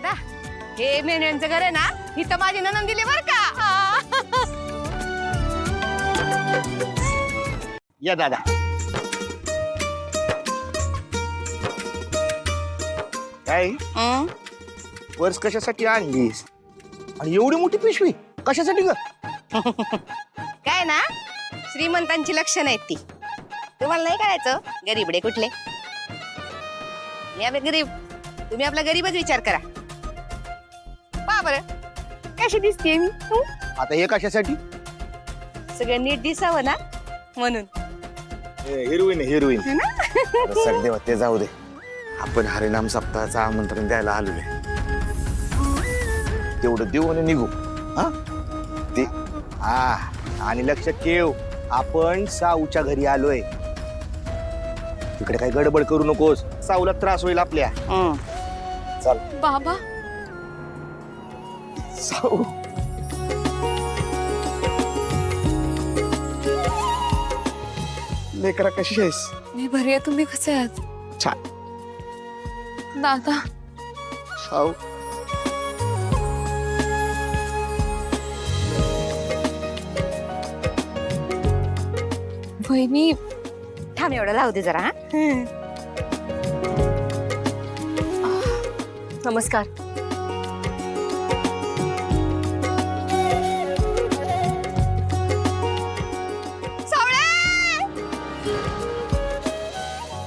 दादा हे मेंढ्यांचं घर आहे ना इथं माझी ननंद दिली बर का. या दादा. काय पर्स कशासाठी आणलीस आणि एवढी मोठी पिशवी कशासाठी ग? काय ना श्रीमंतांची लक्षणं आहेत ती. तुम्हाला नाही कळायचं गरीबडे कुठले. मी आपले गरीब, तुम्ही आपला गरीबच विचार करा. पहा बरं कशी दिसते मी. आता हे कशासाठी? सगळं नीट दिसावं ना म्हणून. हिरोईन हिरोईन है ना? सगळे ते जाऊ दे. आपण हरिनाम सप्ताहाचं आमंत्रण द्यायला आलोय. तेवढं देऊ आणि निघू. हा ते हा आणि लक्षात ठेव आपण साऊच्या घरी आलोय. तिकडे काही गडबड करू नकोस. साऊला त्रास होईल आपल्या. चल बाबा साऊ. लेकरा कशी आहेस? मी बरी आहे. तुम्ही कसे आहात? छान. दादा साऊ वहिनी थांब एवढं लावू दे जरा. हा नमस्कार.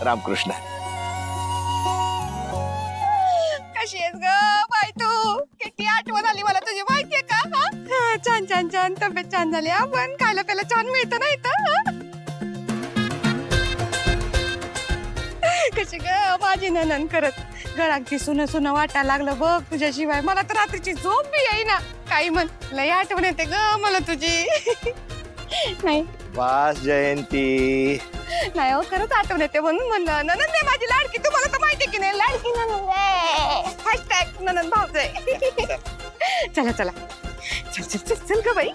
रामकृष्ण. कशी आहेस ग बाई तू? किती आठवण आली मला तुझी माहितीये का. हा? छान छान छान तब्येत छान झाली. आपण खायला प्यायला छान मिळतं ना इथं. कशी ग माझी ननन करत घरात सुन सुन वाटायला लागलं बघ तुझ्याशिवाय. मला तर रात्रीची झोप बी येईना. काही म्हण लय आठवण येते ग मला तुझी. नाही वास जयंती. नाही हो खरंच आठवण येते म्हणून म्हणलं. ननंद आहे माझी लाडकी. तुम्हाला तर माहिती की नाही लाडकी ननंद आहे. हॅशटॅग ननंद भावजय. चला चला चल चल चल चल ग बाई.